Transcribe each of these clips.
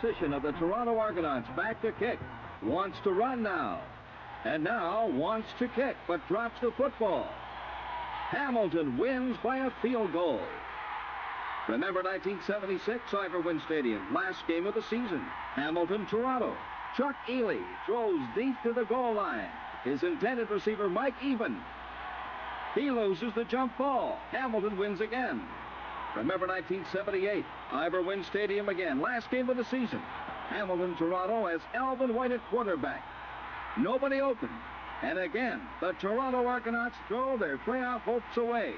Position of the Toronto Argonauts, back to kick. Wants to run now. And now wants to kick, but drops the football. Hamilton wins by a field goal. Remember 1976, Iverwin Stadium, last game of the season. Hamilton, Toronto. Chuck Ely throws deep to the goal line. His intended receiver, Mike Even. He loses the jump ball. Hamilton wins again. Remember 1978, Iverwin Stadium again, last game of the season. Hamilton, Toronto has Alvin White at quarterback. Nobody open. And again, the Toronto Argonauts throw their playoff hopes away.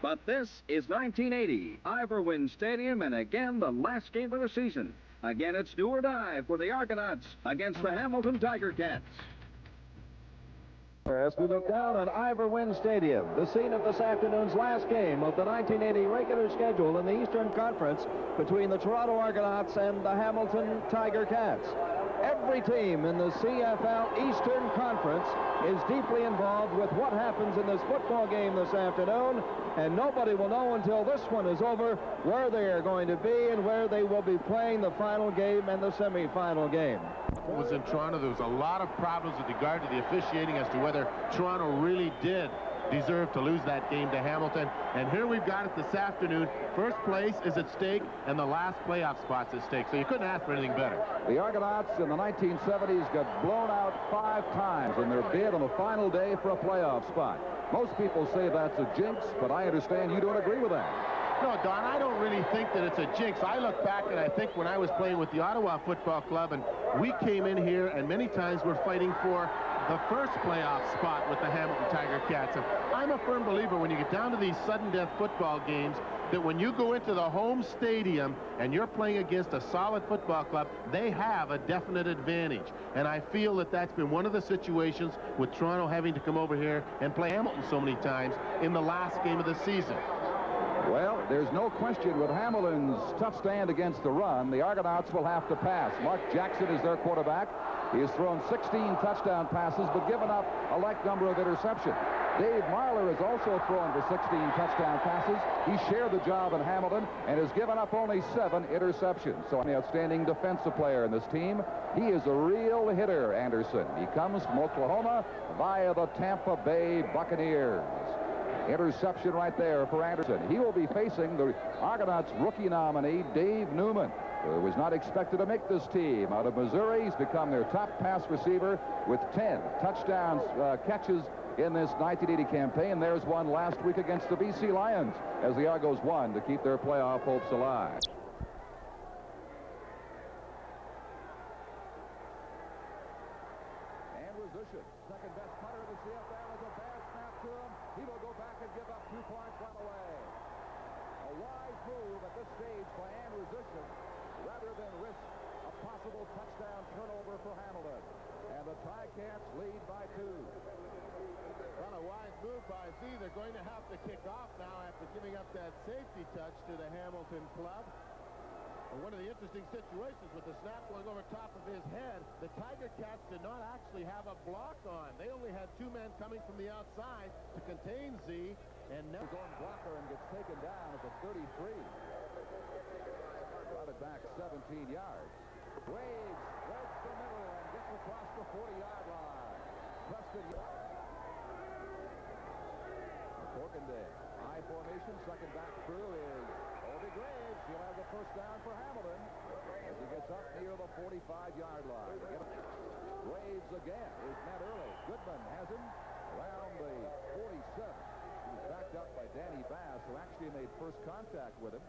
But this is 1980, Iverwin Stadium, and again, the last game of the season. Again, it's do or die for the Argonauts against the Hamilton Tiger Cats. As we look down at Iverwin Stadium, the scene of this afternoon's last game of the 1980 regular schedule in the Eastern Conference between the Toronto Argonauts and the Hamilton Tiger Cats. Every team in the CFL Eastern Conference is deeply involved with what happens in this football game this afternoon, and nobody will know until this one is over where they are going to be and where they will be playing the final game and the semifinal game. Was in Toronto. There was a lot of problems with regard to the officiating as to whether Toronto really did deserve to lose that game to Hamilton. And here we've got it this afternoon. First place is at stake, and the last playoff spot's at stake. So you couldn't ask for anything better. The Argonauts in the 1970s got blown out 5 times in their bid on the final day for a playoff spot. Most people say that's a jinx, but I understand you don't agree with that. No, Don, I don't really think that it's a jinx. I look back and I think when I was playing with the Ottawa Football Club, and we came in here and many times we're fighting for the first playoff spot with the Hamilton Tiger Cats. And I'm a firm believer when you get down to these sudden death football games that when you go into the home stadium and you're playing against a solid football club, they have a definite advantage. And I feel that that's been one of the situations with Toronto having to come over here and play Hamilton so many times in the last game of the season. Well, there's no question with Hamilton's tough stand against the run, the Argonauts will have to pass. Mark Jackson is their quarterback. He has thrown 16 touchdown passes, but given up a like number of interceptions. Dave Marler has also thrown for 16 touchdown passes. He shared the job in Hamilton and has given up only 7 interceptions. So an outstanding defensive player in this team. He is a real hitter, Anderson. He comes from Oklahoma via the Tampa Bay Buccaneers. Interception right there for Anderson. He will be facing the Argonauts rookie nominee, Dave Newman, who was not expected to make this team. Out of Missouri, he's become their top pass receiver with 10 touchdowns catches in this 1980 campaign. There's one last week against the BC Lions as the Argos won to keep their playoff hopes alive. And Rizushin, second best punter of the CFL, is a bad snap to him. He will go back and give up 2 points right away. A wise move at this stage by Andrew Zishin rather than risk a possible touchdown turnover for Hamilton. And the Ticats lead by 2. Well, a wise move by Z. They're going to have to kick off now after giving up that safety touch to the Hamilton club. And one of the interesting situations with the snap going over top of his head, the Tiger Cats did not actually have a block on. They only had 2 men coming from the outside to contain Z. And now his own blocker and gets taken down at the 33. Brought it back 17 yards. Graves threads the middle and gets across the 40-yard line. Preston. Corkindale. I formation, second back through is Obi Graves. He'll have the first down for Hamilton as he gets up near the 45-yard line. Graves again is met early. Goodman has him around the 47. He was backed up by Danny Bass, who actually made first contact with him.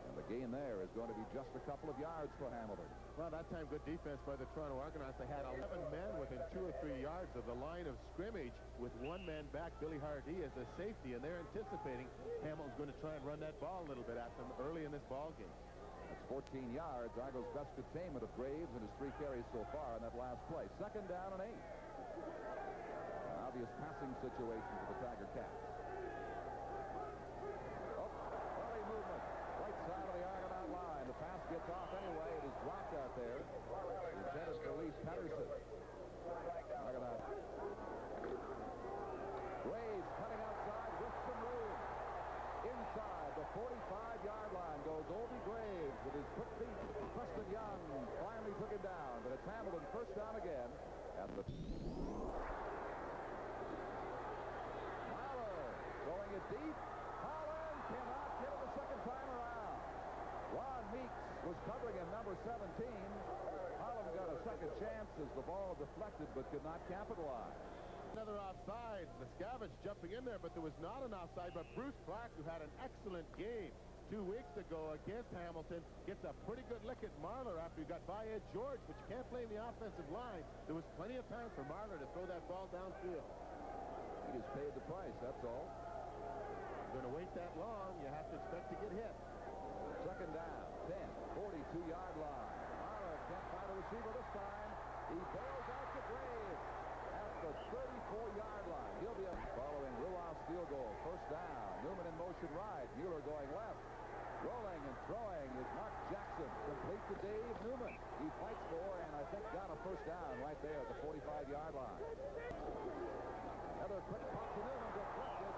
And the gain there is going to be just a couple of yards for Hamilton. Well, that time good defense by the Toronto Argonauts. They had 11 men within 2 or 3 yards of the line of scrimmage with 1 man back, Billy Hardy, as a safety, and they're anticipating Hamilton's going to try and run that ball a little bit at them early in this ball game. That's 14 yards. Argo's best containment of Graves in his 3 carries so far in that last play. Second down and 8. An obvious passing situation for the Tiger Cats. Early movement. Right side of the Argonaut line. The pass gets off anyway. It is dropped out there. The intended to release Patterson. Argonaut. Graves cutting outside with some room. Inside the 45-yard line goes Obi Graves with his quick feet. Preston Young finally took him down, but it's Hamilton first down again. And the Marler throwing it deep. Holland cannot get it the second time around. Ron Meeks was covering him, number 17. Holland got a second chance as the ball deflected but could not capitalize. Another offside. Miscavige jumping in there, but there was not an offside. But Bruce Clark, who had an excellent game 2 weeks ago against Hamilton, gets a pretty good lick at Marler after he got by Ed George, but you can't blame the offensive line. There was plenty of time for Marler to throw that ball downfield. He just paid the price, that's all. You're going to wait that long, you have to expect to get hit. Second down, 10, 42-yard line. Marler can't find a receiver this time. He bails out to Graves at the 34-yard line. He'll be up following Ruoff's field goal. First down. Newman in motion right. Mueller going left. Rolling and throwing is Mark Jackson. Complete to Dave Newman. He fights for and I think got a first down right there at the 45-yard line. Another quick pop to Newman, deflected,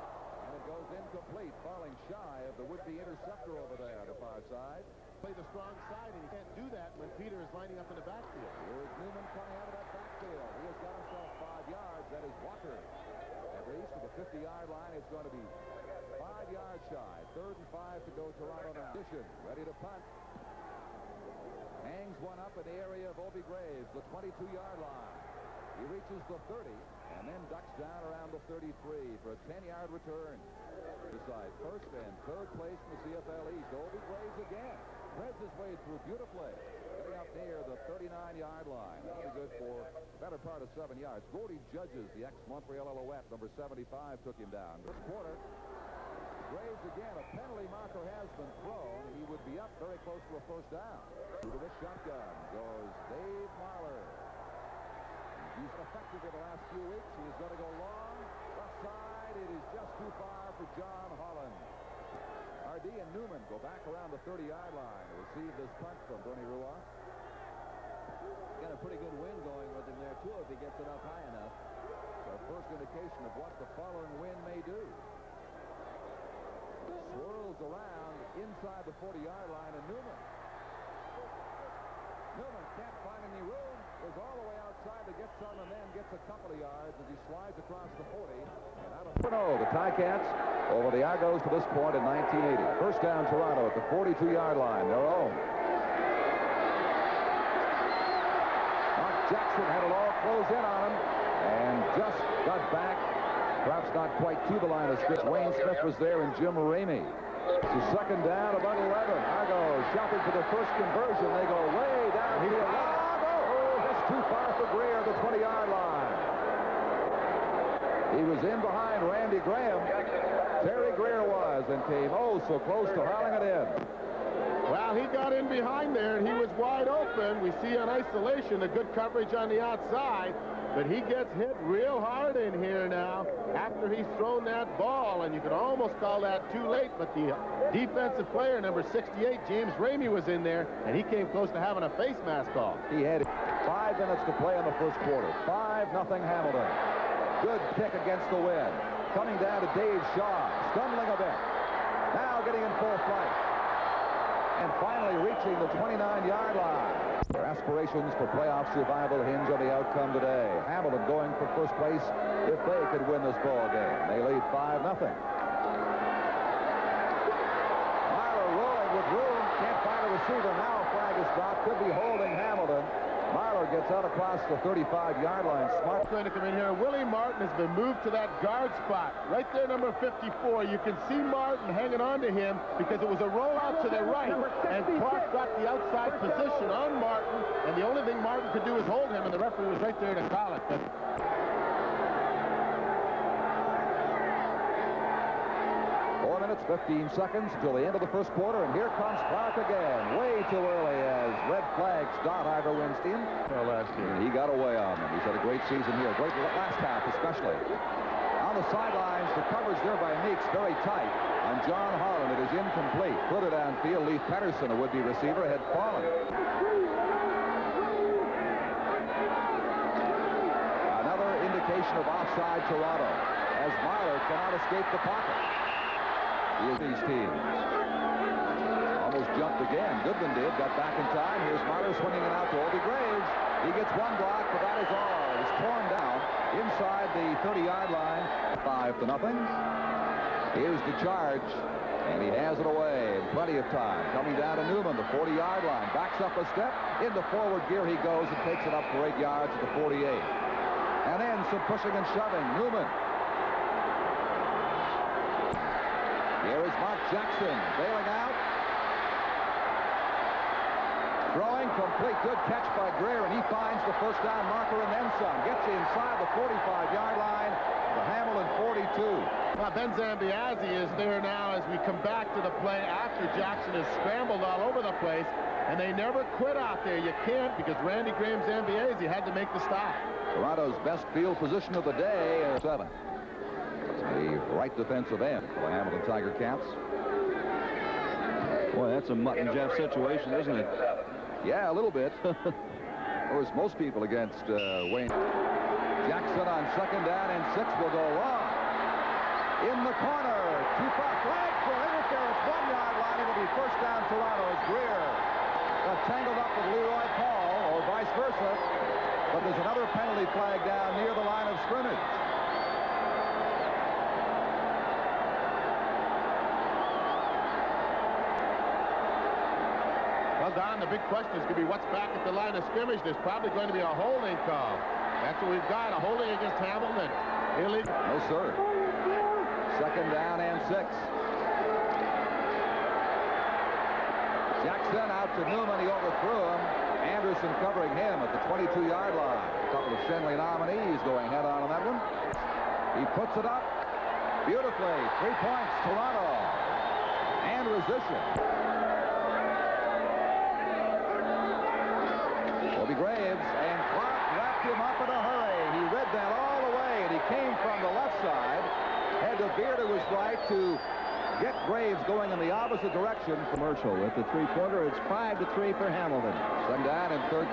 and it goes incomplete, falling shy of the would-be interceptor over there on the far side. Play the strong side, and you can't do that when Peter is lining up in the backfield. Here's Newman coming out of that backfield. He has got himself 5 yards. That is Walker. At least to the 50-yard line, it's going to be 5 yards shy. 3rd and 5 to go. Toronto now. Ready to punt. Hangs one up in the area of Obie Graves, the 22-yard line. He reaches the 30 and then ducks down around the 33 for a 10-yard return. Decide first and third place in the CFL East. Obie Graves again. Threads his way through beautifully. Getting up near the 39-yard line. That'll be good for the better part of 7 yards. Gordy Judges, the ex-Montreal Alouette, number 75, took him down. This quarter, Graves again. A penalty marker has been thrown. He would be up very close to a first down. To the shotgun goes Dave Marler. He's been effective in the last few weeks. He is going to go long. Left side. It is just too far for John Holland. RD and Newman go back around the 30-yard line to receive this punt from Bernie Ruoff. Got a pretty good wind going with him there, too, if he gets it up high enough. So first indication of what the following wind may do. Swirls around inside the 40-yard line, and Newman can't find any room. Goes all the way outside to get some and then gets a couple of yards as he slides across the 40. And out of the Ticats over the Argos to this point in 1980. First down Toronto at the 42-yard line, their own. Mark Jackson had it all close in on him and just got back, perhaps not quite to the line of scrimmage. Wayne Smith was there and Jim Ramey. It's a second down, about 11. Argos shopping for the first conversion. They go way down to the 11. Oh, that's too far for Greer, the 20-yard line. He was in behind Randy Graham. Terry Greer was and came so close to hauling it in. Well, he got in behind there, and he was wide open. We see on isolation the good coverage on the outside, but he gets hit real hard in here now after he's thrown that ball, and you could almost call that too late, but the defensive player, number 68, James Ramey, was in there, and he came close to having a face mask off. He had 5 minutes to play in the first quarter. 5-0 Hamilton. Good kick against the wind. Coming down to Dave Shaw, stumbling a bit. Now getting in full flight. And finally reaching the 29-yard line. Their aspirations for playoff survival hinge on the outcome today. Hamilton going for first place if they could win this ball game. They lead 5-0. Marler rolling with room. Can't find a receiver. Now a flag is dropped. Could be holding Hamilton. Marler gets out across the 35-yard line. Smart Going to come in here. Willie Martin has been moved to that guard spot. Right there, number 54. You can see Martin hanging on to him because it was a rollout to the right. And Clark got the outside position on Martin. And the only thing Martin could do is hold him. And the referee was right there to call it. But 4 minutes, 15 seconds until the end of the first quarter, and here comes Clark again. Way too early as red flags dot Ivor Winstein. last year. And he got away on them. He's had a great season here. Great last half, especially. On the sidelines, the coverage there by Meeks very tight. On John Holland, it is incomplete. Further downfield, Leif Patterson, a would-be receiver, had fallen. Another indication of offside Toronto, as Marler cannot escape the pocket. These teams. Almost almost jumped again. Goodman did, got back in time. Here's Marler swinging it out to Obi Graves. He gets one block, but that is all. It's torn down inside the 30-yard line. 5-0. Here's the charge, and he has it away in plenty of time. Coming down to Newman, the 40-yard line. Backs up a step. Into forward gear he goes and takes it up for 8 yards at the 48. And then some pushing and shoving. Newman. Here is Mark Jackson bailing out. Throwing complete. Good catch by Greer, and he finds the first down marker and then some. Gets inside the 45-yard line. The Hamilton 42. Well, Ben Zambiazzi is there now as we come back to the play after Jackson has scrambled all over the place, and they never quit out there. You can't, because Randy Graham Zambiazzi had to make the stop. Toronto's best field position of the day. 7. The right defensive end for the Hamilton Tiger Cats. Boy, that's a Mutt and Jeff situation, isn't it? Yeah, a little bit. Or as most people against Wayne. Jackson on second down and 6 will go long. In the corner, too far. Flag for interference, 1-yard line. It'll be first down Toronto as Greer got tangled up with Leroy Paul, or vice versa. But there's another penalty flag down near the line of scrimmage. Well, Don, the big question is going to be what's back at the line of scrimmage. There's probably going to be a holding call. That's what we've got, a holding against Hamilton. Illegal. No, sir. Second down and 6. Jackson out to Newman. He overthrew him. Anderson covering him at the 22-yard line. A couple of Shenley nominees going head-on that one. He puts it up beautifully. 3 points, Toronto. And Resition. Obi Graves, and Clark wrapped him up in a hurry. He read that all the way, and he came from the left side. Had to veer to his right to get Graves going in the opposite direction. Commercial with the three-pointer. It's 5-3 for Hamilton. Second down and 13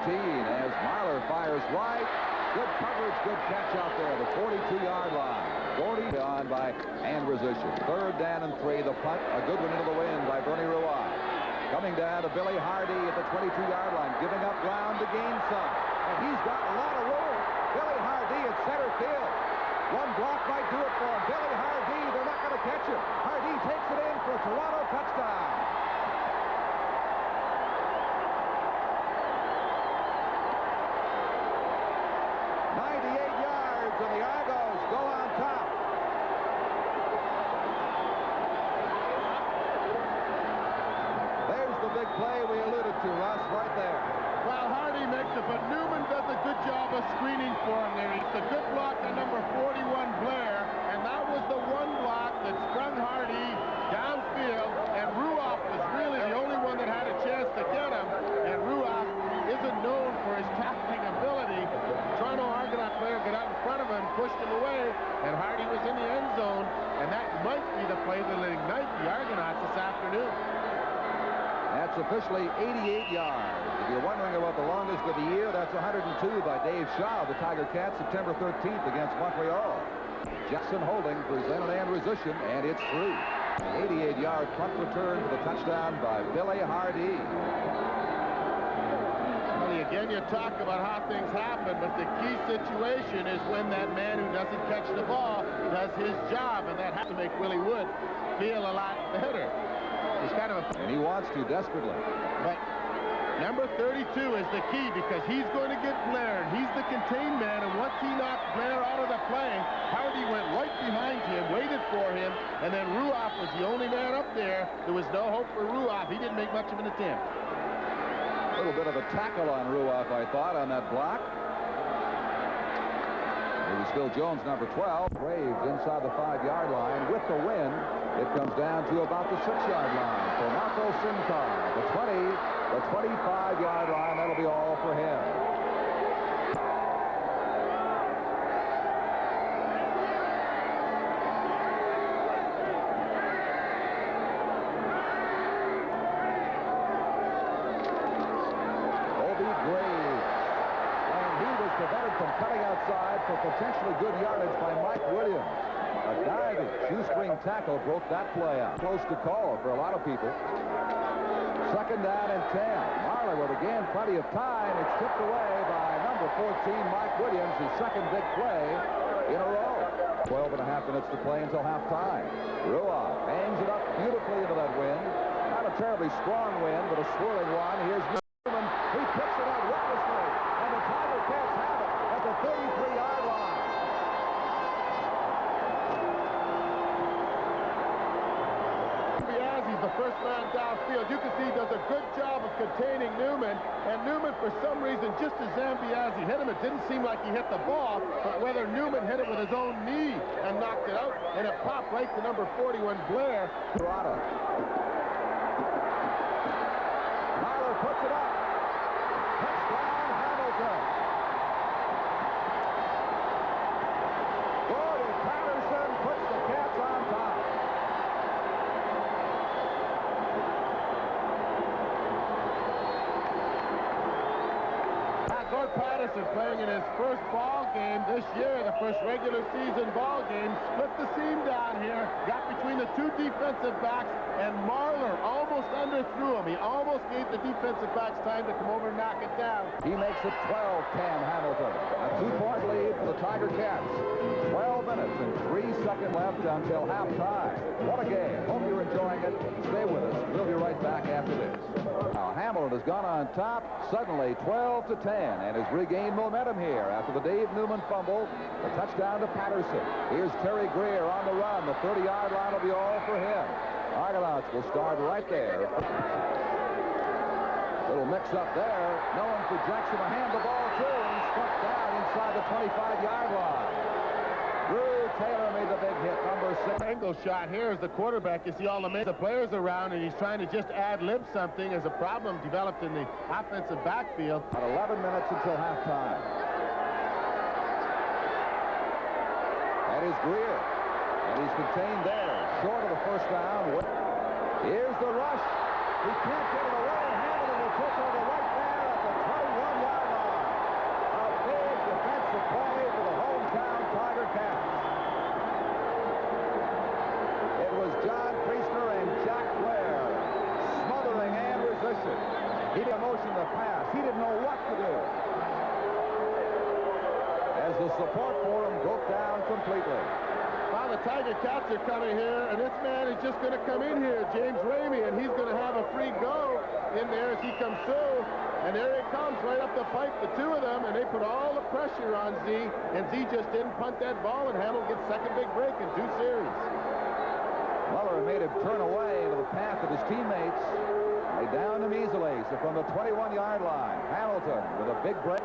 as Marler fires right. Good coverage, good catch out there. The 42-yard line. 40 on by Androsition. Third down and 3. The punt, a good one into the wind by Bernie Ruai. Coming down to Billy Hardy at the 22-yard line, giving up ground to gain some. And he's got a lot of room. Billy Hardy at center field. One block might do it for him. Billy Hardy, they're not going to catch him. Hardy takes it in for a Toronto touchdown. And the Argos go on top. There's the big play we alluded to, Russ, right there. Well, Hardy makes it, but Newman does a good job of screening for him there. It's a good block on number 41, Blair, and that was the one block that sprung Hardy downfield, and Ruoff was really the only one that had a chance to get him, and Ruoff isn't known for his tackling ability. Toronto Argonaut player got out in front of him, pushed him away, and Hardy was in the end zone, and that might be the play that will ignite the Argonauts this afternoon. That's officially 88 yards. If you're wondering about the longest of the year, that's 102 by Dave Shaw of the Tiger Cats, September 13th against Montreal. Jackson holding, presented and resistion, and it's through. An 88-yard punt return for the touchdown by Billy Hardy. Again, you talk about how things happen, but the key situation is when that man who doesn't catch the ball does his job, and that has to make Willie Wood feel a lot better. He's kind of and he wants to desperately. But number 32 is the key, because he's going to get Blair, and he's the contained man, and once he knocked Blair out of the play, Hardy went right behind him, waited for him, and then Ruoff was the only man up there. There was no hope for Ruoff. He didn't make much of an attempt. A little bit of a tackle on Ruoff, I thought, on that block. It was Phil Jones, number 12. Graves inside the 5-yard line with the win. It comes down to about the 6-yard line for Marco Sincar. The 20, the 25-yard line, that'll be all for him. From cutting outside for potentially good yardage by Mike Williams. A diving shoestring tackle broke that play out. Close to call for a lot of people. Second down and 10. Marler with again plenty of time. It's tipped away by number 14, Mike Williams, his second big play in a row. 12 and a half minutes to play until halftime. Ruan hangs it up beautifully into that wind. Not a terribly strong wind, but a swirling one. Here's Newman. He picks it up recklessly, and the Tiger Cats have it at the 33-yard line. He's the first man downfield. You can see he does a good job of containing Newman. And Newman, for some reason, just as Zambiazzi hit him, it didn't seem like he hit the ball, but whether Newman hit it with his own knee and knocked it out, and it popped right to number 41, Blair. Marler puts it up. Touchdown, Hamilton. Gordon Patterson puts the Cats on top. Gord Patterson playing in his first ball game this year, the first regular season ball game, split the seam down here, got between the two defensive backs, and Marler almost underthrew him. He almost gave the defensive backs time to come over and knock it down. He makes it 12-10 Hamilton. A 2-point lead for the Tiger Cats. 12 minutes and 3 seconds left until halftime. What a game. Hope you're enjoying it. Stay with us. We'll be right back after this. Now Hamilton has gone on top, suddenly 12-10, and has regained momentum here after the Dave Newman fumble. The touchdown to Patterson. Here's Terry Greer on the run. The 30-yard line will be all for him. Argonauts will start right there. Little mix-up there. No one for Jackson to hand the ball to, and he's struck down inside the 25-yard line. Drew Taylor made the big hit, number 6. Angle shot here as the quarterback. You see all the players around, and he's trying to just ad-lib something as a problem developed in the offensive backfield. At 11 minutes until halftime. That is Greer. And he's contained there, short of the first down. Here's the rush. He can't get it away. Hamilton will take over right there at the 21-yard line. A big defensive play for the hometown Tiger Cats. It was John Priestner and Jack Blair smothering and resisting. He didn't motion the pass. He didn't know what to do. As the support for him broke down completely. Well, the Tiger Cats are coming here, and this man is just going to come in here, James Ramey, and he's going to have a free go in there as he comes through. And there he comes right up the pipe, the two of them, and they put all the pressure on Z, and Z just didn't punt that ball, and Hamilton gets second big break in 2 series. Muller made him turn away into the path of his teammates. They down him easily. So from the 21-yard line, Hamilton with a big break.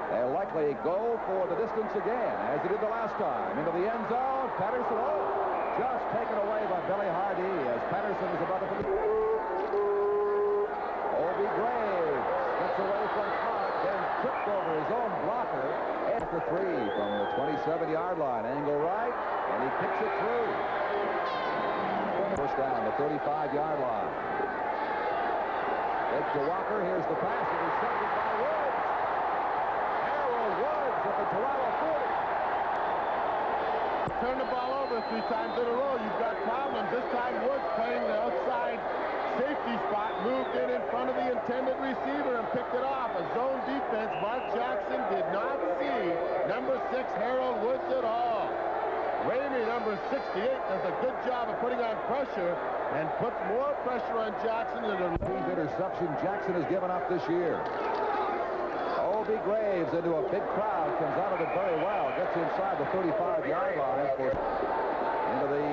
They'll likely go for the distance again, as he did the last time. Into the end zone. Patterson, just taken away by Billy Hardy as Patterson is about to put the... Obi Graves gets away from Clark, then tripped over his own blocker. After 3 from the 27-yard line. Angle right, and he kicks it through. First down, the 35-yard line. Fake to Walker. Here's the pass. It is intercepted by Woods. Harold Woods at the Toronto 40. Turn the ball over 3 times in a row. You've got problems. This time Woods playing the outside safety spot, moved in front of the intended receiver and picked it off. A zone defense. Mark Jackson did not see number 6 Harold Woods at all. Ramey, number 68, does a good job of putting on pressure and puts more pressure on Jackson than the interception Jackson has given up this year. Obi Graves into a big crowd, comes out of it very well, gets inside the 35-yard line into the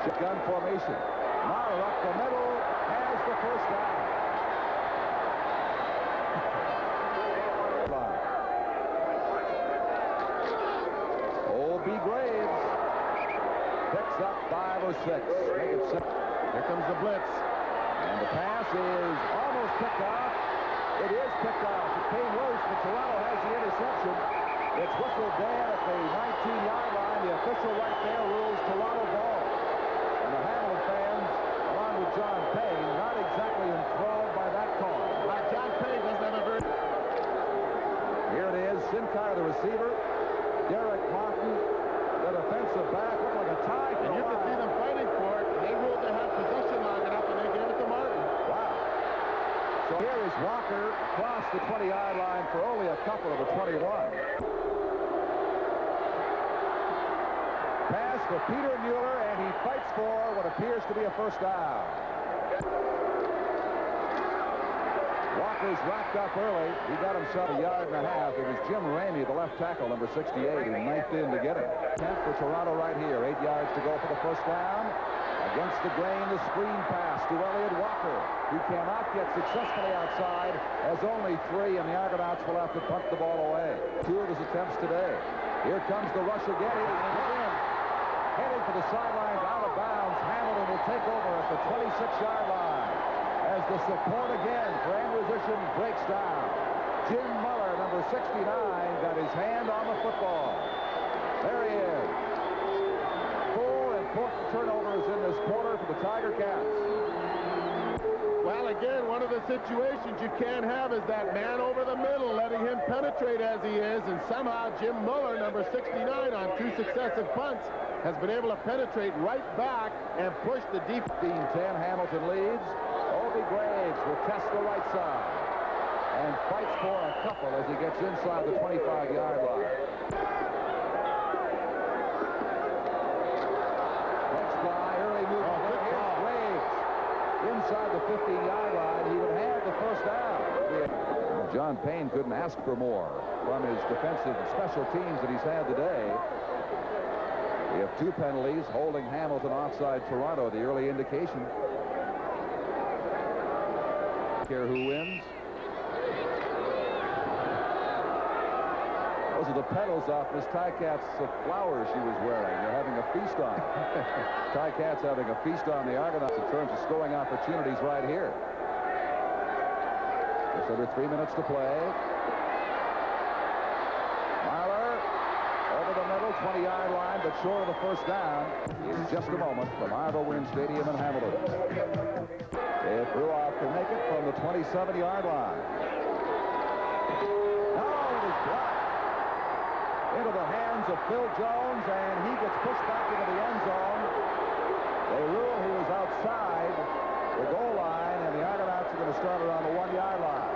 shotgun formation. Marler up the middle, has the first down. Obi Graves picks up 5 or 6. Make it 6. Here comes the blitz. And the pass is almost picked off. It is picked off. It came loose, but Toronto has the interception. It's whistled dead at the 19-yard line. The official right there rules Toronto ball. And the Hamilton fans, along with John Payne, not exactly enthralled by that call. John Payne doesn't have a very... Here it is. Sinclair, the receiver. Derek Martin, the the defensive back. Looked like a tie. And you can see them fighting for it. They ruled to have possession long enough, and they gave it to Martin. Wow. So here is Walker across the 20-yard line for only a couple of the 21. Pass for Peter Mueller, and he fights for what appears to be a first down. Walker's wrapped up early. He got himself a yard and a half. It was Jim Ramey, the left tackle, number 68, who knifed in to get him. Attempt for Toronto right here. 8 yards to go for the first down. Against the grain, the screen pass to Elliott Walker, who cannot get successfully outside, as only 3, and the Argonauts will have to punt the ball away. 2 of his attempts today. Here comes the rush again. Heading for the sidelines, out of bounds. Hamilton will take over at the 26-yard line as the support again for Andrusician breaks down. Jim Muller, number 69, got his hand on the football. There he is. 4 important turnovers in this quarter for the Tiger Cats. Well, again, one of the situations you can't have is that man over the middle, letting him penetrate as he is, and somehow Jim Muller, number 69, on 2 successive punts, has been able to penetrate right back and push the deep. 15-10, Hamilton leads. Obie Graves will test the right side and fights for a couple as he gets inside the 25-yard line. Next guy, early move. Here's Graves. Inside the 15-yard line, he would have the first down. John Payne couldn't ask for more from his defensive and special teams that he's had today. We have 2 penalties, holding Hamilton offside Toronto, the early indication. Care who wins. Those are the petals off Miss Ticat's flowers she was wearing. They're having a feast on it. Ticat's having a feast on the Argonauts in terms of scoring opportunities right here. Just under 3 minutes to play. Marler over the middle, 20-yard line, but short of the first down. In just a moment from Arvo Wind Stadium in Hamilton. If Ruoff can make it from the 27-yard line. No, it is blocked. Into the hands of Phil Jones, and he gets pushed back into the end zone. They rule he was outside the goal line, and the Argonauts are going to start around the 1-yard line.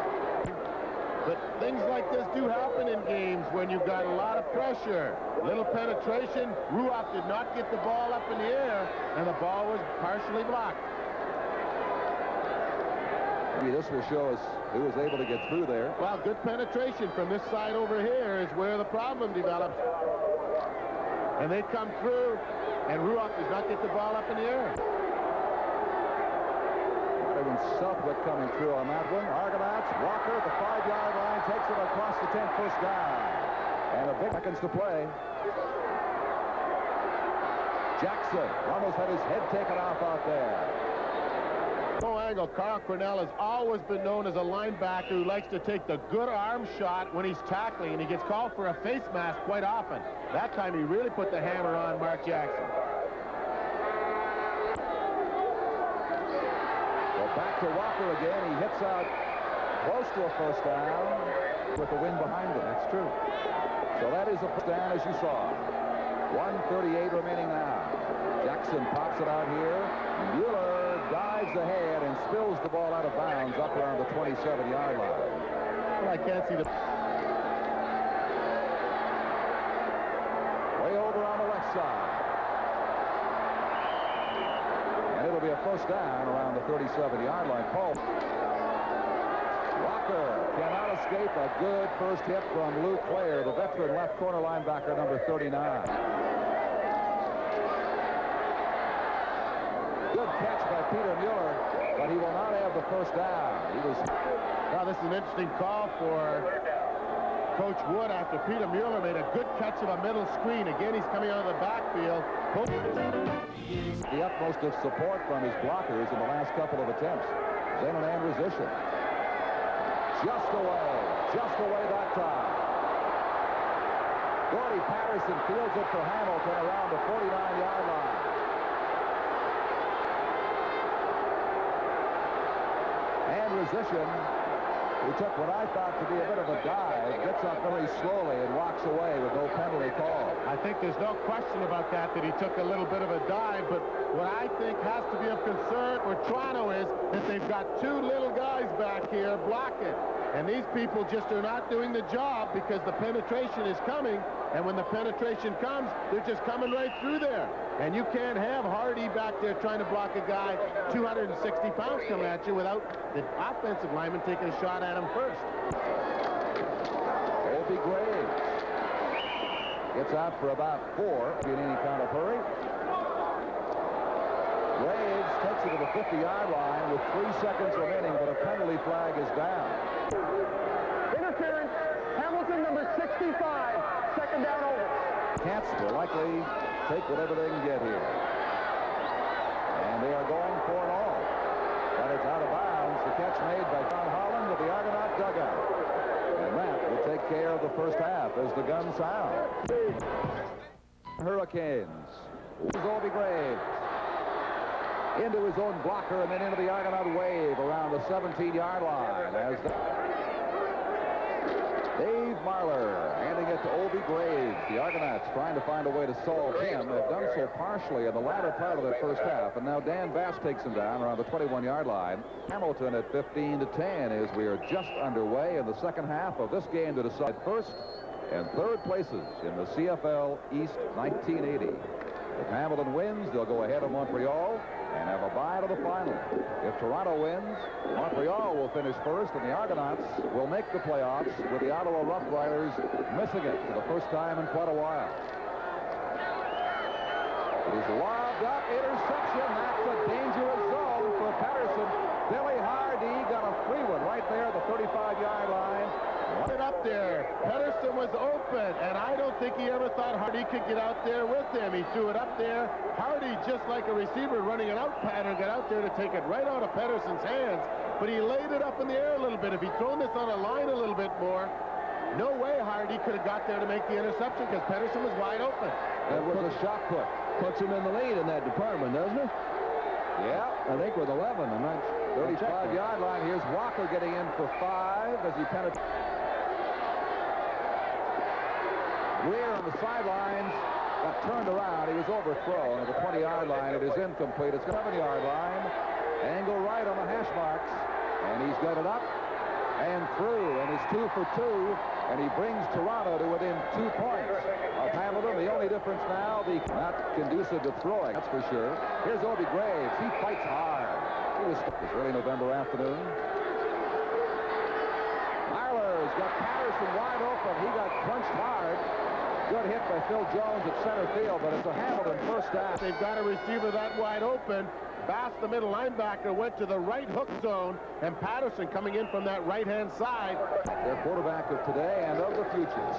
But things like this do happen in games when you've got a lot of pressure. Little penetration. Ruoff did not get the ball up in the air, and the ball was partially blocked. Maybe this will show us who was able to get through there. Well, good penetration from this side over here is where the problem develops. And they come through, and Ruoff does not get the ball up in the air. Even Southwick coming through on that one. Argonauts, Walker, the 5-yard line, takes it across the 10, first down. And a big seconds to play. Jackson almost had his head taken off out there. No angle. Carl Cornell has always been known as a linebacker who likes to take the good arm shot when he's tackling, and he gets called for a face mask quite often. That time he really put the hammer on Mark Jackson. Well, back to Walker again. He hits out close to a first down with the wind behind him. That's true. So that is a first down, as you saw. 1:38 remaining now. Jackson pops it out here. Mueller dives ahead and spills the ball out of bounds up around the 27-yard line. Well, I can't see the... Way over on the left side. And it'll be a first down around the 37-yard line. Paul Walker cannot escape a good first hit from Lou Clare, the veteran left corner linebacker, number 39. Good catch by Peter Mueller, but he will not have the first down. Now, this is an interesting call for Coach Wood after Peter Mueller made a good catch of a middle screen. Again, he's coming out of the backfield. The utmost of support from his blockers in the last couple of attempts. Then an Andrusician. Just away that time. Gordy Patterson fields it for Hamilton around the 49-yard line. Andrusician He took what I thought to be a bit of a dive, gets up very slowly and walks away with no penalty call. I think there's no question about that he took a little bit of a dive, but what I think has to be of concern for Toronto is that they've got two little guys back here blocking. And these people just are not doing the job because the penetration is coming, and when the penetration comes, they're just coming right through there. And you can't have Hardy back there trying to block a guy 260 pounds coming at you without the offensive lineman taking a shot at him first. Opie Graves gets out for about 4 in any kind of hurry. Graves takes it to the 50-yard line with 3 seconds remaining, but a penalty flag is down. Interference. Hamilton, number 65. Second down over. Cats will likely take whatever they can get here. And they are going for it all. But it's out of bounds. The catch made by John Holland of the Argonaut dugout. And that will take care of the first half as the guns sound. Hurricanes. Opie Graves into his own blocker and then into the Argonaut wave around the 17-yard line as Dave Marler handing it to Opie Graves. The Argonauts trying to find a way to solve him. They've done so partially in the latter part of the first half, and now Dan Bass takes him down around the 21-yard line. Hamilton at 15-10 as we are just underway in the second half of this game to decide first and third places in the CFL East 1980. If Hamilton wins, they'll go ahead of Montreal and have a bye to the final. If Toronto wins, Montreal will finish first, and the Argonauts will make the playoffs with the Ottawa Rough Riders missing it for the first time in quite a while. It is lobbed up, interception. That's a dangerous zone for Patterson. Billy Hardy got a free one right there at the 35-yard line. It up there. Pedersen was open, and I don't think he ever thought Hardy could get out there with him. He threw it up there. Hardy, just like a receiver running an out pattern, got out there to take it right out of Pedersen's hands, but he laid it up in the air a little bit. If he'd thrown this on a line a little bit more, no way Hardy could have got there to make the interception because Pedersen was wide open. That was a shot put. Puts him in the lead in that department, doesn't it? Yeah. I think with 11. I'm not 35-yard line. Here's Walker getting in for 5 as he penetrates. Greer on the sidelines got turned around. He was overthrown at the 20-yard line. It is incomplete. It's 7-yard line. Angle right on the hash marks. And he's got it up and through. And it's 2 for 2. And he brings Toronto to within 2 points of Hamilton. The only difference now, not conducive to throwing, that's for sure. Here's Opie Graves. He fights hard. It was this early November afternoon. Marler's got Patterson wide open. He got punched hard. Good hit by Phil Jones at center field, but it's a Hamilton first down. They've got a receiver that wide open. Bass, the middle linebacker, went to the right hook zone, and Patterson coming in from that right-hand side. Their quarterback of today and of the future.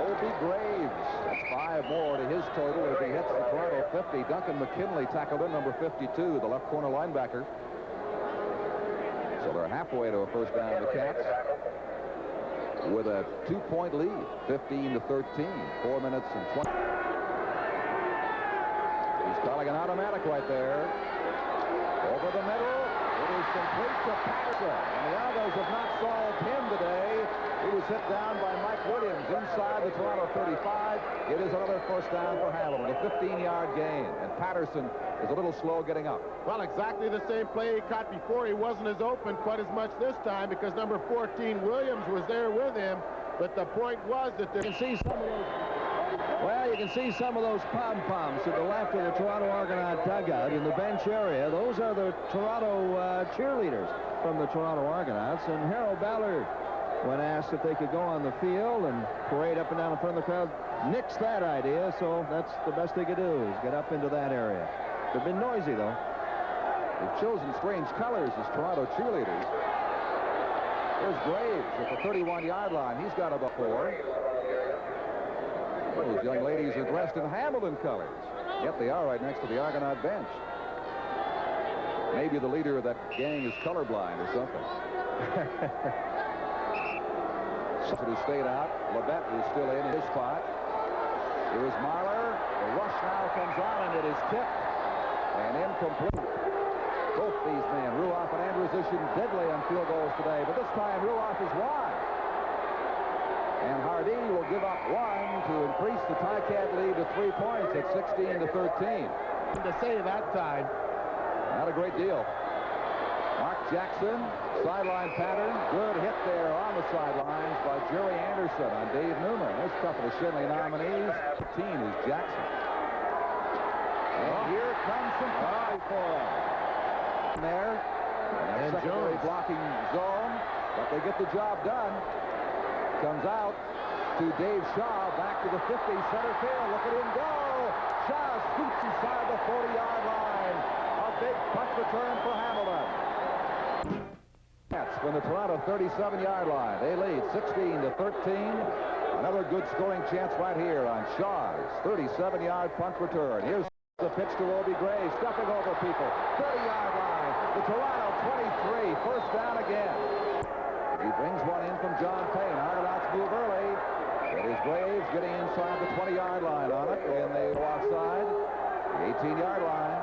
Opie Graves. That's 5 more to his total as he hits the Toronto 50. Duncan McKinley tackled in number 52, the left corner linebacker. So they're halfway to a first down, the Cats, with a 2-point lead, 15-13, 4 minutes and 20. He's calling an automatic right there. Over the middle, it is complete to Patterson. And the Argos have not solved him today. He was hit down by Mike Williams inside the Toronto 35. It is another first down for Hamilton, a 15-yard gain. And Patterson is a little slow getting up. Well, exactly the same play he caught before. He wasn't as open quite as much this time because number 14, Williams, was there with him. But the point was that you can see some of those. Well, you can see some of those pom-poms to the left of the Toronto Argonaut dugout in the bench area. Those are the Toronto cheerleaders from the Toronto Argonauts. And Harold Ballard, when asked if they could go on the field and parade up and down in front of the crowd, nixed that idea, so that's the best they could do is get up into that area. They've been noisy, though. They've chosen strange colors as Toronto cheerleaders. There's Graves at the 31-yard line. He's got about 4. Those young ladies are dressed in Hamilton colors. Yet they are right next to the Argonaut bench. Maybe the leader of that gang is colorblind or something. Who stayed out. Labette is still in his spot. Here's Marler. The rush now comes on, and it is tipped and incomplete. Both these men, Ruoff and Andrusician, deadly on field goals today, but this time Ruoff is wide. And Hardy will give up one to increase the Ticat lead to 3 points at 16-13. To say that time. Not a great deal. Mark Jackson, sideline pattern. Good hit there on the sidelines by Jerry Anderson on Dave Newman. There's a couple of Shinley nominees. 15 is Jackson. And here comes some foul for him. There. And secondary blocking zone. But they get the job done. Comes out to Dave Shaw. Back to the 50. Center field. Look at him go. Shaw scoots inside the 40-yard line. A big punt return for Hamilton. That's from the Toronto 37-yard line. They lead 16-13. Another good scoring chance right here on Shaw's 37-yard punt return. Here's the pitch to Obie Gray, stepping over people. 30-yard line. The Toronto 23. First down again. He brings one in from John Payne. Argonauts move early. It is Graves getting inside the 20-yard line on it, and they go outside. The 18-yard line.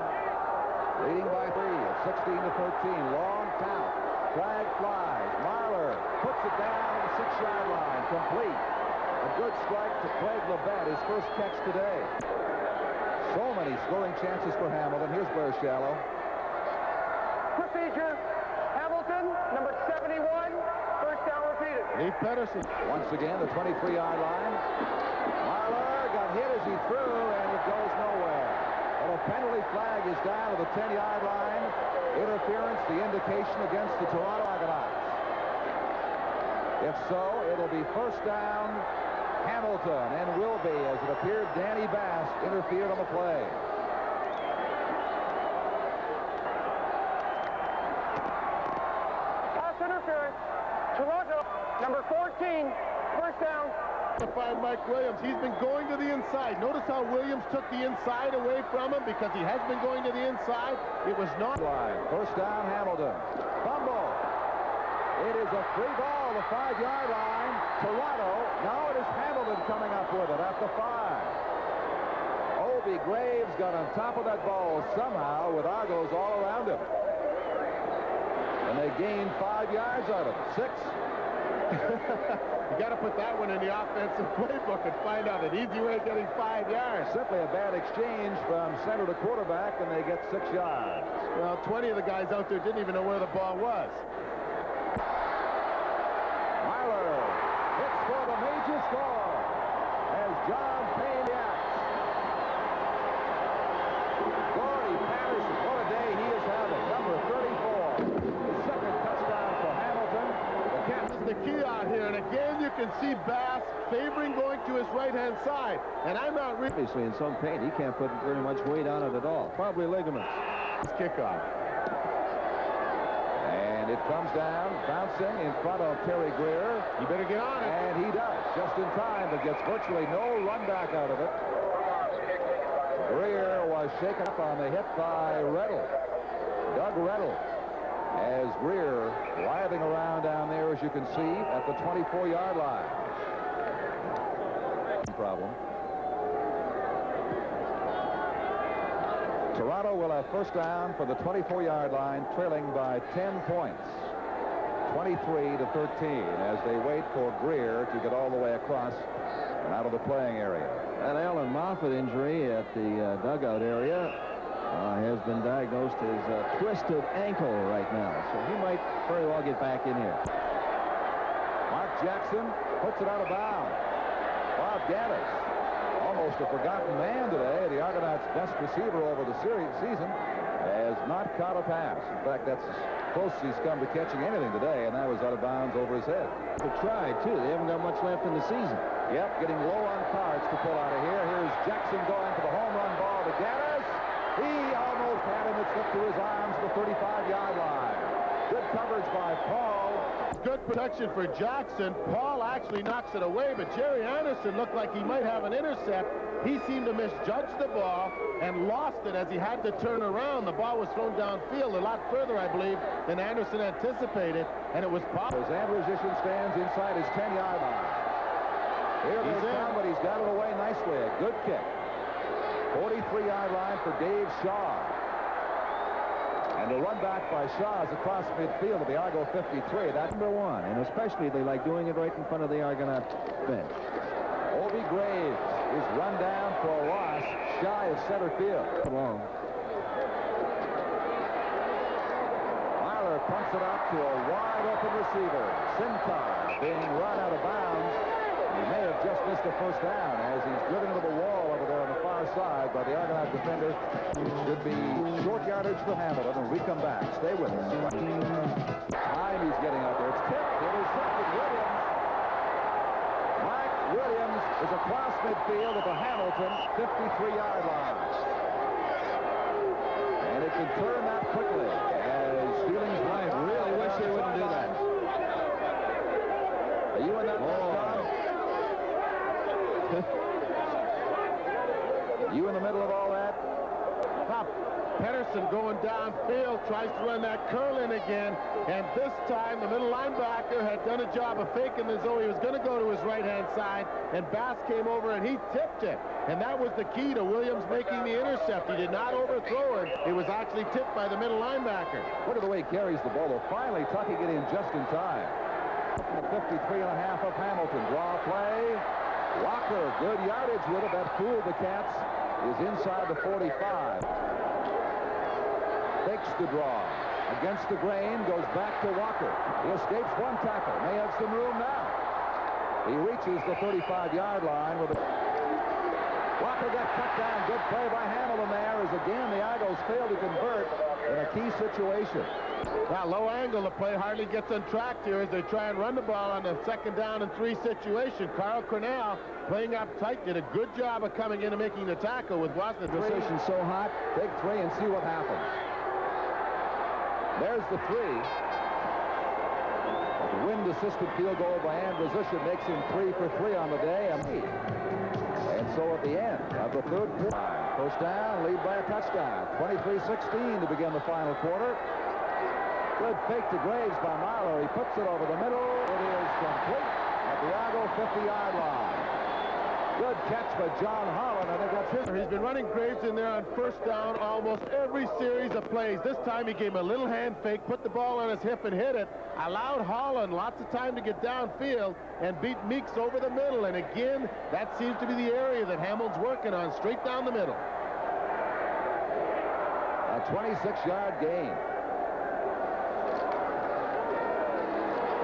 Leading by 3 at 16-13. Long count. Flag flies. Marler puts it down at the 6-yard line. Complete. A good strike to Craig Labette, his first catch today. So many scoring chances for Hamilton. Here's Blair Shallow. Procedure. Hamilton, number 71. First down repeated. Lee Pedersen. Once again, the 23-yard line. Marler got hit as he threw, and it goes nowhere. Well, a penalty flag is down to the 10-yard line. Interference, the indication against the Toronto Argonauts. If so, it'll be first down Hamilton, and will be, as it appeared Danny Bass interfered on the play. Pass interference. Toronto, number 14. First down. To find Mike Williams. He's been going to the inside. Notice how Williams took the inside away from him because he has been going to the inside. It was not. First down, Hamilton. Fumble. It is a free ball, the 5-yard line. Toronto. Now it is Hamilton coming up with it at the 5. Obie Graves got on top of that ball somehow with Argos all around him. And they gained 5 yards out of it. 6. You got to put that one in the offensive playbook and find out an easy way of getting 5 yards. Simply a bad exchange from center to quarterback, and they get 6 yards. Well, 20 of the guys out there didn't even know where the ball was. Marler hits for the major score as John Payne reacts. Gordy Patterson, what a day he is having. Number 34. The second touchdown for Hamilton. This is the key out here, and again you can see Bass favoring going to his right-hand side. And I'm not really... Obviously, in some pain, he can't put very much weight on it at all. Probably ligaments. Kickoff. And it comes down, bouncing in front of Terry Greer. You better get on it. And he does, just in time, but gets virtually no run back out of it. Greer was shaken up on the hit by Reddle. Doug Reddle. As Greer writhing around down there, as you can see, at the 24-yard line. Problem. Toronto will have first down for the 24-yard line, trailing by 10 points. 23-13 as they wait for Greer to get all the way across and out of the playing area. That Alan Moffat injury at the dugout area has been diagnosed as a twisted ankle right now, so he might very well get back in here. Mark Jackson puts it out of bounds. Bob Gaddis, almost a forgotten man today, the Argonauts' best receiver over the season, has not caught a pass. In fact, that's as close as he's come to catching anything today, and that was out of bounds over his head. They tried, too. They haven't got much left in the season. Yep, getting low on cards to pull out of here. Here's Jackson going for the home run ball to Gaddis. He almost had him. It slipped through his arms to the 35-yard line. Good coverage by Paul. Good protection for Jackson. Paul actually knocks it away, but Jerry Anderson looked like he might have an intercept. He seemed to misjudge the ball and lost it as he had to turn around. The ball was thrown downfield a lot further, I believe, than Anderson anticipated, and it was Paul. As Andrusician stands inside his 10-yard line. Here they come, but he's got it away nicely. A good kick. 43-yard line for Dave Shaw. And And the run back by Shaw is across midfield of the Argo 53. That's Number 1, and especially they like doing it right in front of the Argonaut bench. Obi Graves is run down for a loss shy of center field. Long. Marler pumps it up to a wide open receiver. Sincar being run out of bounds. He may have just missed a first down as he's driven into the wall over there on the far side by the Argonaut defender. It should be short yardage for Hamilton, and we come back. Stay with us. Time he's getting out there. It's tipped. Intercepted. Williams. Mike Williams is across midfield at the Hamilton 53-yard line. And it can turn that quickly as Steeling's right. Really wish they wouldn't do that. Are you in that? You in the middle of all that? Pedersen going downfield, tries to run that curl in again, and this time the middle linebacker had done a job of faking as though he was going to go to his right-hand side, and Bass came over and he tipped it. And that was the key to Williams making the intercept. He did not overthrow it. It was actually tipped by the middle linebacker. Look at the way he carries the ball, though, finally tucking it in just in time. The 53.5 of Hamilton. Draw play. Walker, good yardage with it. That fooled the Cats. Is inside the 45. Fakes the draw. Against the grain, goes back to Walker. He escapes one tackle. May have some room now. He reaches the 35-yard line with a... Walker got cut down. Good play by Hamilton there as again the Argos fail to convert in a key situation. Now, low angle, the play hardly gets on track here as they try and run the ball on the 2nd down and 3 situation. Carl Cornell playing up tight, did a good job of coming in and making the tackle with Washington. Position so hot, take 3 and see what happens. There's the 3. The wind-assisted field goal by Andrusician makes him 3 for 3 on the day. And so at the end of the 3rd quarter, first down, lead by a touchdown. 23-16 to begin the final quarter. Good fake to Graves by Marler. He puts it over the middle. It is complete at the Argo 50-yard line. Good catch by John Holland. I think that's his. He's been running Graves in there on first down almost every series of plays. This time he gave him a little hand fake, put the ball on his hip and hit it. Allowed Holland lots of time to get downfield and beat Meeks over the middle. And again, that seems to be the area that Hamlin's working on, straight down the middle. A 26-yard gain.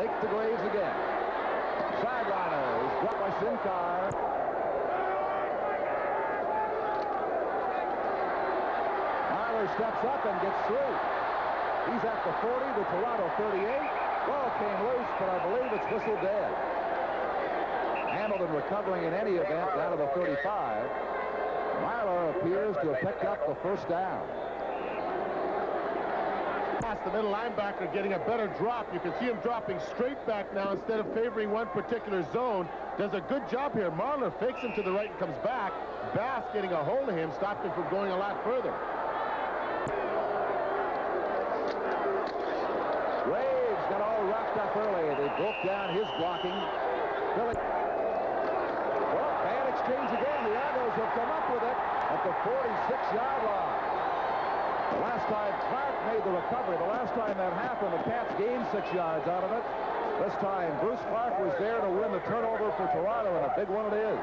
Take the Graves again. Sideliner is brought by Sincar. Marler steps up and gets through. He's at the 40, the Toronto 38. Ball came loose, but I believe it's whistled dead. Hamilton recovering in any event out of the 35. Marler appears to have picked up the first down. The middle linebacker getting a better drop. You can see him dropping straight back now instead of favoring one particular zone. Does a good job here. Marler fakes him to the right and comes back. Bass getting a hold of him, stopped him from going a lot further. Graves got all wrapped up early. They broke down his blocking. Well, bad exchange again. The Argos have come up with it at the 46-yard line. The last time Clark made the recovery, the last time that happened, the Cats gained 6 yards out of it. This time, Bruce Clark was there to win the turnover for Toronto, and a big one it is.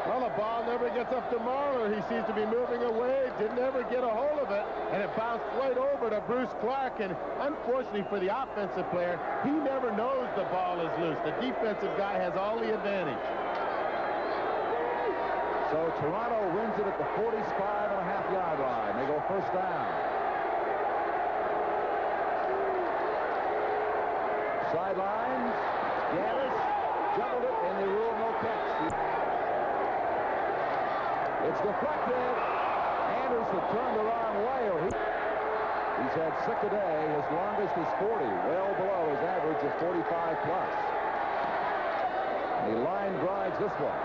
Well, the ball never gets up to Marler. He seems to be moving away, didn't ever get a hold of it, and it bounced right over to Bruce Clark. And unfortunately for the offensive player, he never knows the ball is loose. The defensive guy has all the advantage. So Toronto wins it at the 45.5-yard line. They go first down. Sidelines. Gaddis juggled it, and they rule no catch. It's deflected. Anderson turned the wrong way. He's had 6 today. His longest is 40, well below his average of 45+. And he line drives this one.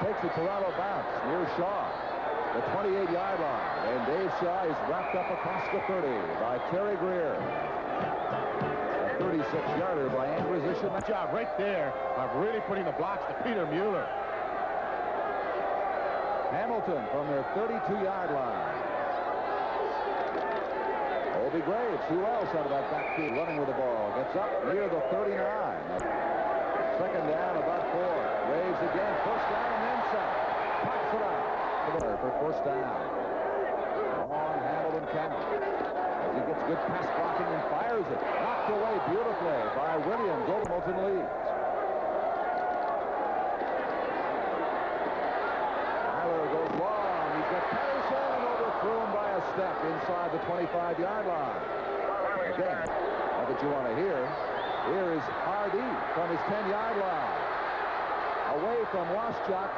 Takes a Toronto bounce near Shaw, the 28-yard line. And Dave Shaw is wrapped up across the 30 by Terry Greer. A 36-yarder by Andrusician. Good job right there of really putting the blocks to Peter Mueller. Hamilton from their 32-yard line. will be Graves. Who else out of that backfield running with the ball? Gets up near the 39. Second down, about 4. Graves again, first down and then some. Pops it out for first down. On Hamilton count. As he gets good pass blocking and fires it. Knocked away beautifully by Williams. Hamilton leads. Tyler goes long. He's got Patterson overthrown by a step inside the 25-yard line. Again, all that you want to hear. Here is Hardy from his 10-yard line. Away from Waschuk,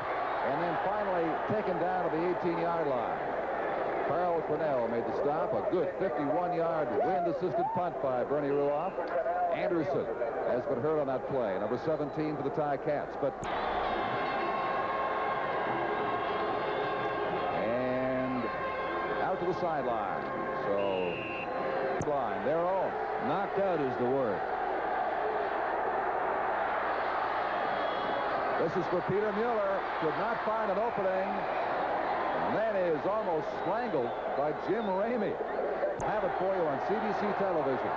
and then finally taken down to the 18-yard line. Carl Cornell made the stop. A good 51-yard wind-assisted punt by Bernie Ruoff. Anderson has been hurt on that play. Number 17 for the Ticats. And out to the sideline. So, line, their own. Knocked out is the word. This is for Peter Mueller. Could not find an opening. And then is almost strangled by Jim Ramey. I have it for you on CBC television.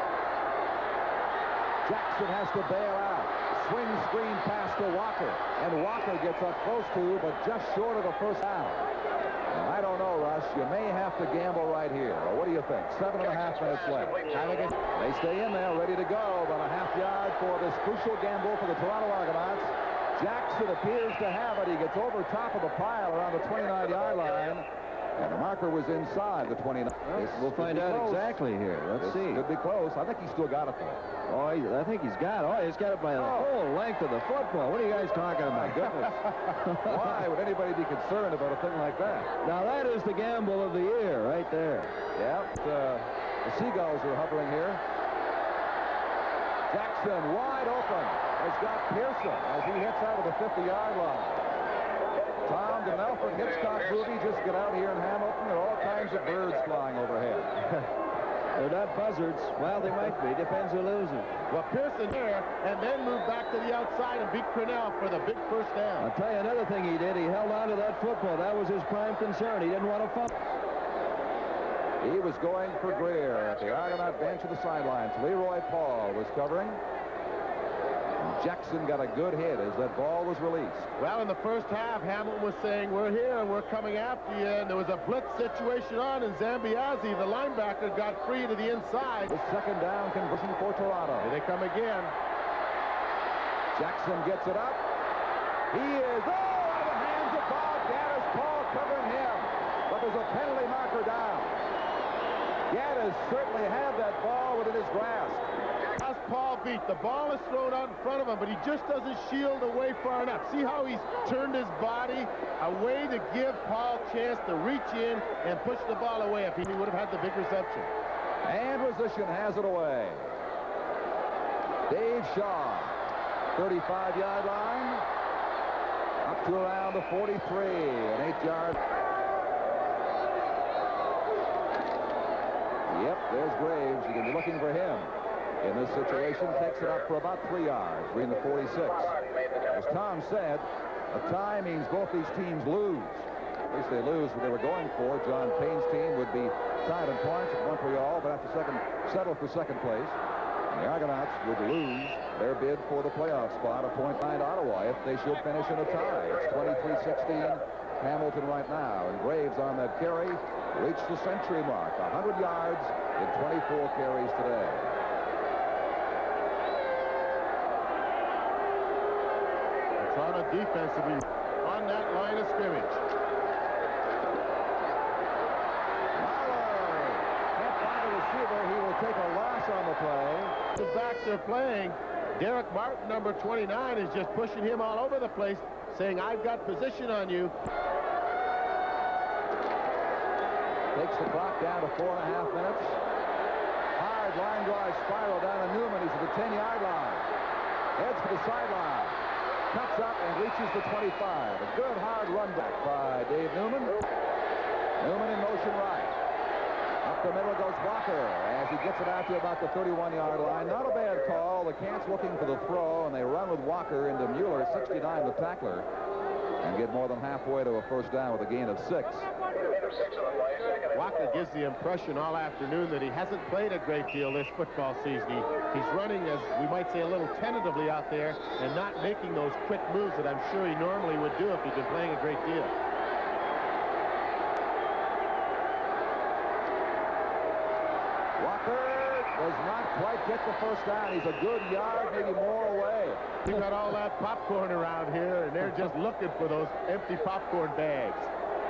Jackson has to bail out. Swing screen pass to Walker. And Walker gets up close to, but just short of the first down. And I don't know, Russ. You may have to gamble right here. Or what do you think? 7.5 minutes left. They stay in there, ready to go. About a half yard for this crucial gamble for the Toronto Argonauts. Jackson appears to have it. He gets over top of the pile around the 29-yard line. And the marker was inside the 29. We'll find out exactly here. Let's see. Could be close. I think he still got it, though. Oh, I think he's got it. Oh, he's got it by the whole length of the football. What are you guys talking about? Goodness. Why would anybody be concerned about a thing like that? Now, that is the gamble of the year right there. Yeah, the Seagulls are hovering here. Jackson wide open. Has got Pearson as he hits out of the 50-yard line. Tom DeMelford, Hitchcock movie, just get out here in Hamilton. There are all kinds of birds flying overhead. They're not buzzards. Well, they might be. Depends who loses. Well, Pearson there, and then moved back to the outside and beat Cornell for the big first down. I'll tell you another thing he did. He held on to that football. That was his prime concern. He didn't want to fumble. He was going for Greer at the Argonaut bench of the sidelines. Leroy Paul was covering. Jackson got a good hit as that ball was released. Well, in the first half, Hamilton was saying, we're here and we're coming after you, and there was a blitz situation on, and Zambiazzi, the linebacker, got free to the inside. The second down conversion for Toronto. Here they come again. Jackson gets it up. He is, out of the hands of Bob Gaddis. Paul covering him, but there's a penalty marker down. Gaddis certainly had that ball within his grasp. As Paul beat, the ball is thrown out in front of him, but he just doesn't shield away far enough. See how he's turned his body away to give Paul a chance to reach in and push the ball away if he would have had the big reception. And position has it away. Dave Shaw, 35-yard line, up to around the 43, an 8-yard. Yep, there's Graves. You can be looking for him. In this situation, takes it up for about 3 yards, reading the 46. As Tom said, a tie means both these teams lose. At least they lose what they were going for. John Payne's team would be tied in points at 1-3-all, but have to settle for second place. And the Argonauts would lose their bid for the playoff spot, a point behind Ottawa, if they should finish in a tie. It's 23-16 Hamilton right now. And Graves on that carry reached the century mark, 100 yards in 24 carries today. Toronto defensively on that line of scrimmage. Mahler can't find a receiver. He will take a loss on the play. The backs are playing. Derek Martin, number 29, is just pushing him all over the place, saying, I've got position on you. Takes the clock down to 4.5 minutes. Hard line drive spiral down to Newman. He's at the 10-yard line. Heads for the sideline. Cuts up and reaches the 25. A good hard run back by Dave Newman. Newman in motion right. Up the middle goes Walker as he gets it out to about the 31-yard line. Not a bad call. The Cats looking for the throw, and they run with Walker into Mueller, 69, the tackler. and get more than halfway to a first down with a gain of 6. Walker gives the impression all afternoon that he hasn't played a great deal this football season. He's running, as we might say, a little tentatively out there and not making those quick moves that I'm sure he normally would do if he'd been playing a great deal. Walker does not quite get the first down. He's a good yard, maybe more away. We got all that popcorn around here, and they're just looking for those empty popcorn bags.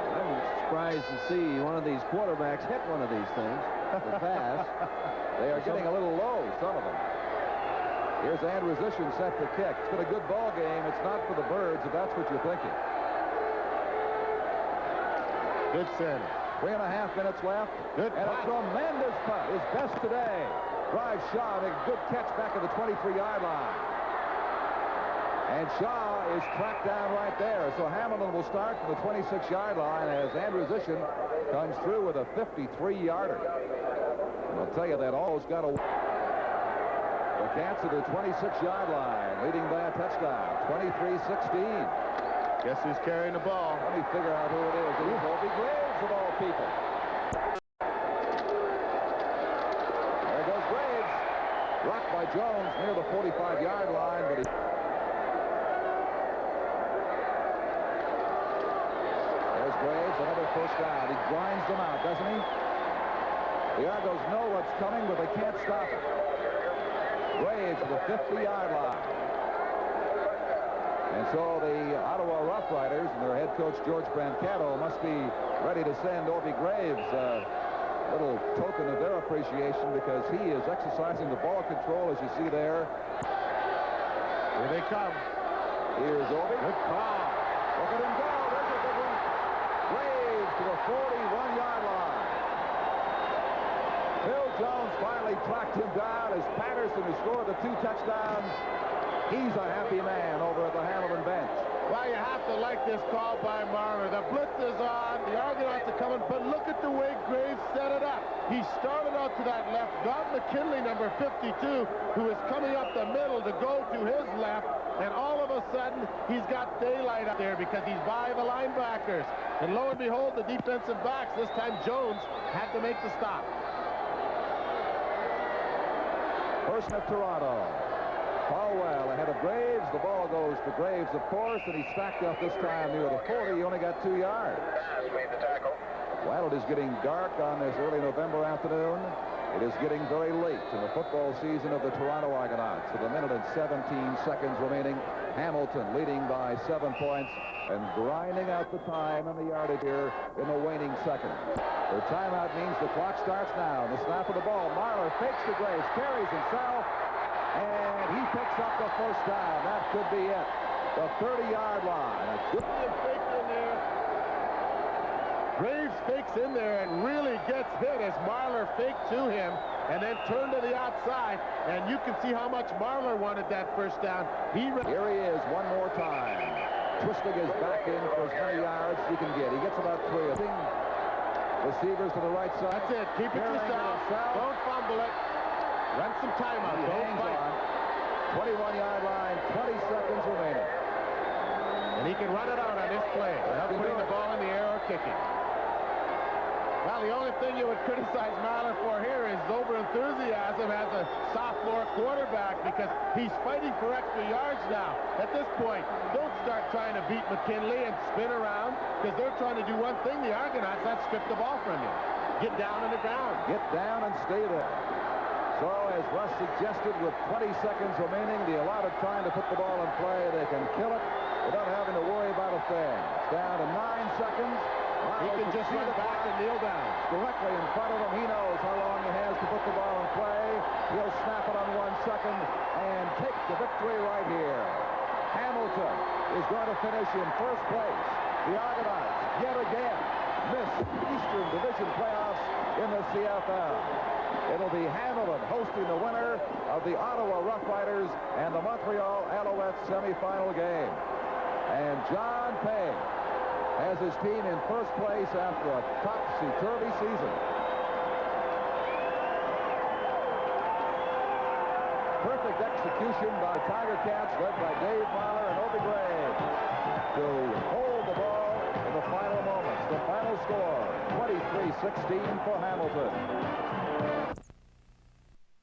I'm surprised to see one of these quarterbacks hit one of these things, the pass. They are getting a little low, some of them. Here's Andrews Isham set to kick. It's been a good ball game. It's not for the Birds, if that's what you're thinking. Good center. 3.5 minutes left. Good and punt. a tremendous punt. His best today. Drive Shaw, a good catch back at the 23-yard line. And Shaw is tracked down right there. So Hamilton will start from the 26-yard line as Andrews Isham comes through with a 53-yarder. And I'll tell you that almost got a... The Cats at the 26-yard line, leading by a touchdown, 23-16. Guess who's carrying the ball? Let me figure out who it is. It's Bobby Graves, of all people. There goes Graves. Blocked by Jones near the 45-yard line, but he... There's Graves, another first down. He grinds them out, doesn't he? The Argos know what's coming, but they can't stop it. Graves to the 50-yard line. And so the Ottawa Rough Riders and their head coach George Brancato must be ready to send Obie Graves a little token of their appreciation, because he is exercising the ball control, as you see there. Here they come. Here's Obie. Good call. Look at him go. There's a big one. Graves to the 41-yard line. Bill Jones finally tracked him down as Patterson, who scored the 2 touchdowns. He's a happy man over at the Hamilton bench. Well, you have to like this call by Marler. The blitz is on. The Argonauts are coming, but look at the way Graves set it up. He started out to that left, got McKinley, number 52, who is coming up the middle to go to his left, and all of a sudden, he's got daylight up there because he's by the linebackers. And lo and behold, the defensive backs, this time Jones, had to make the stop. First of Toronto. Caldwell ahead of Graves. The ball goes to Graves, of course, and he's stacked up this time near the 40. He only got 2 yards. Made the tackle. Well, it is getting dark on this early November afternoon. It is getting very late in the football season of the Toronto Argonauts. With a minute and 17 seconds remaining, Hamilton leading by 7 points and grinding out the time and the yardage here in the waning seconds. Their timeout means the clock starts now. The snap of the ball. Marler fakes to Graves, carries himself, and he picks up the first down. That could be it. The 30-yard line. A good Fake in there. Graves fakes in there and really gets hit as Marler faked to him and then turned to the outside, and you can see how much Marler wanted that first down. Here he is one more time, twisting his back in for as many yards as he can get. He gets about 3 of them. Receivers to the right side. That's it. Keep it yourself. Don't fumble it. Run some time out. Don't fight. 21-yard line, 20 seconds remaining. And he can run it out on this play without putting the ball in the air or kicking. Well, the only thing you would criticize Marler for here is over-enthusiasm as a sophomore quarterback, because he's fighting for extra yards now. At this point, don't start trying to beat McKinley and spin around, because they're trying to do one thing. The Argonauts, that's strip the ball from you. Get down on the ground. Get down and stay there. So, as Russ suggested, with 20 seconds remaining, the allotted time to put the ball in play, they can kill it without having to worry about a thing. It's down to 9 seconds. He can just run back and kneel down. Directly in front of him. He knows how long he has to put the ball in play. He'll snap it on 1 second and take the victory right here. Hamilton is going to finish in first place. The Argonauts, yet again, miss Eastern Division playoffs in the CFL. It'll be Hamilton hosting the winner of the Ottawa Rough Riders and the Montreal Alouettes semifinal game. And John Payne has his team in first place after a topsy-turvy season. Perfect execution by Tiger Cats, led by Dave Marler and Obie Graves, to hold 16 for Hamilton.